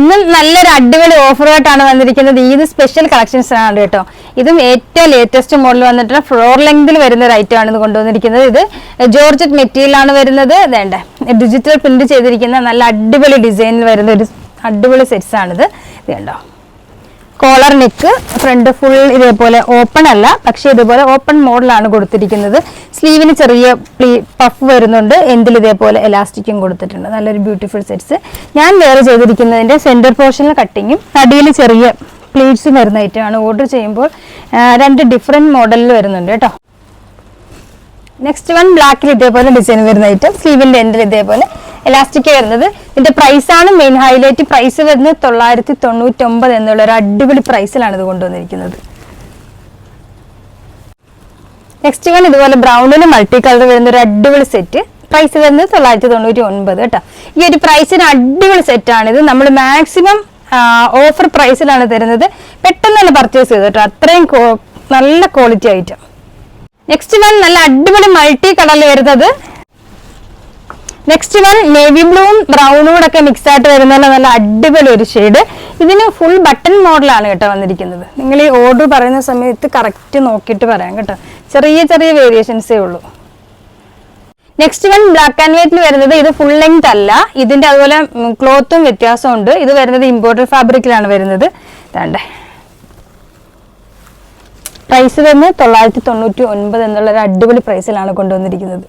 ഇന്നും നല്ലൊരു അടിപൊളി ഓഫറുമായിട്ടാണ് വന്നിരിക്കുന്നത്. ഈദ് സ്പെഷ്യൽ കളക്ഷൻസ് ആണ് കേട്ടോ. ഇതും ഏറ്റവും ലേറ്റസ്റ്റ് മോഡൽ വന്നിട്ട് ഫ്ലോർ ലെങ്തിൽ വരുന്ന ഒരു ഐറ്റം ആണ് ഇത് കൊണ്ടുവന്നിരിക്കുന്നത്. ഇത് ജോർജറ്റ് മെറ്റീരിയൽ ആണ് വരുന്നത്. വേണ്ട ഡിജിറ്റൽ പ്രിന്റ് ചെയ്തിരിക്കുന്ന നല്ല അടിപൊളി ഡിസൈനിൽ വരുന്ന ഒരു അടിപൊളി സെറ്റ്സ് ആണിത്. ഇത് കണ്ടോ, കോളർ നെക്ക്, ഫ്രണ്ട് ഫുൾ ഇതേപോലെ ഓപ്പൺ അല്ല, പക്ഷെ ഇതുപോലെ ഓപ്പൺ മോഡലാണ് കൊടുത്തിരിക്കുന്നത്. സ്ലീവിന് ചെറിയ പഫ് വരുന്നുണ്ട്, എൻഡിൽ ഇതേപോലെ എലാസ്റ്റിക്കും കൊടുത്തിട്ടുണ്ട്. നല്ലൊരു ബ്യൂട്ടിഫുൾ സെറ്റ്സ്. ഞാൻ വേറെ ചെയ്തിരിക്കുന്നതിന്റെ സെന്റർ പോർഷനിൽ കട്ടിങ്ങും അടിയിൽ ചെറിയ പ്ലീറ്റ്സും വരുന്ന ഐറ്റമാണ്. ഓർഡർ ചെയ്യുമ്പോൾ 2 ഡിഫറെന്റ് മോഡലിൽ വരുന്നുണ്ട് കേട്ടോ. നെക്സ്റ്റ് വൺ ബ്ലാക്കിൽ ഇതേപോലെ ഡിസൈൻ വരുന്ന ഐറ്റം, സ്ലീവിന്റെ എൻഡിൽ ഇതേപോലെ എലാസ്റ്റിക് വരുന്നത്. ഇതിന്റെ പ്രൈസ് ആണ് മെയിൻ ഹൈലൈറ്റ്. പ്രൈസ് വരുന്നത് 999 എന്നുള്ള ഒരു അടിപൊളി പ്രൈസിലാണ് ഇത് കൊണ്ടുവന്നിരിക്കുന്നത്. നെക്സ്റ്റ് വൺ ഇതുപോലെ ബ്രൗണിന് മൾട്ടി കളർ വരുന്ന ഒരു അടിപൊളി സെറ്റ്. പ്രൈസ് വരുന്നത് 999 കേട്ടോ. ഈ ഒരു പ്രൈസിന് അടിപൊളി സെറ്റ് ആണിത്. നമ്മൾ മാക്സിമം ഓഫർ പ്രൈസിലാണ് തരുന്നത്. പെട്ടെന്ന് തന്നെ പർച്ചേസ് ചെയ്ത് കേട്ടോ, അത്രയും നല്ല ക്വാളിറ്റി ഐറ്റം. നെക്സ്റ്റ് വൺ നല്ല അടിപൊളി മൾട്ടി കളറിൽ വരുന്നത്. നെക്സ്റ്റ് വൺ നേവി ബ്ലൂവും ബ്രൗണും ഒക്കെ മിക്സ് ആയിട്ട് വരുന്ന നല്ല അടിപൊളി ഒരു ഷെയ്ഡ്. ഇതിന് ഫുൾ ബട്ടൺ മോഡലാണ് കേട്ടോ വന്നിരിക്കുന്നത്. നിങ്ങൾ ഈ ഓർഡർ പറയുന്ന സമയത്ത് കറക്റ്റ് നോക്കിയിട്ട് പറയാം കേട്ടോ. ചെറിയ ചെറിയ വേരിയേഷൻസേ ഉള്ളൂ. നെക്സ്റ്റ് വൺ ബ്ലാക്ക് ആൻഡ് വൈറ്റിൽ വരുന്നത്. ഇത് ഫുൾ ലെങ്ത് അല്ല, ഇതിന്റെ അതുപോലെ ക്ലോത്തും വ്യത്യാസമുണ്ട്. ഇത് വരുന്നത് ഇമ്പോർട്ടഡ് ഫാബ്രിക്കിലാണ് വരുന്നത്. വേണ്ടേ പ്രൈസ് വരുന്നത് 999 എന്നുള്ള ഒരു അടിപൊളി പ്രൈസിലാണ് കൊണ്ടുവന്നിരിക്കുന്നത്.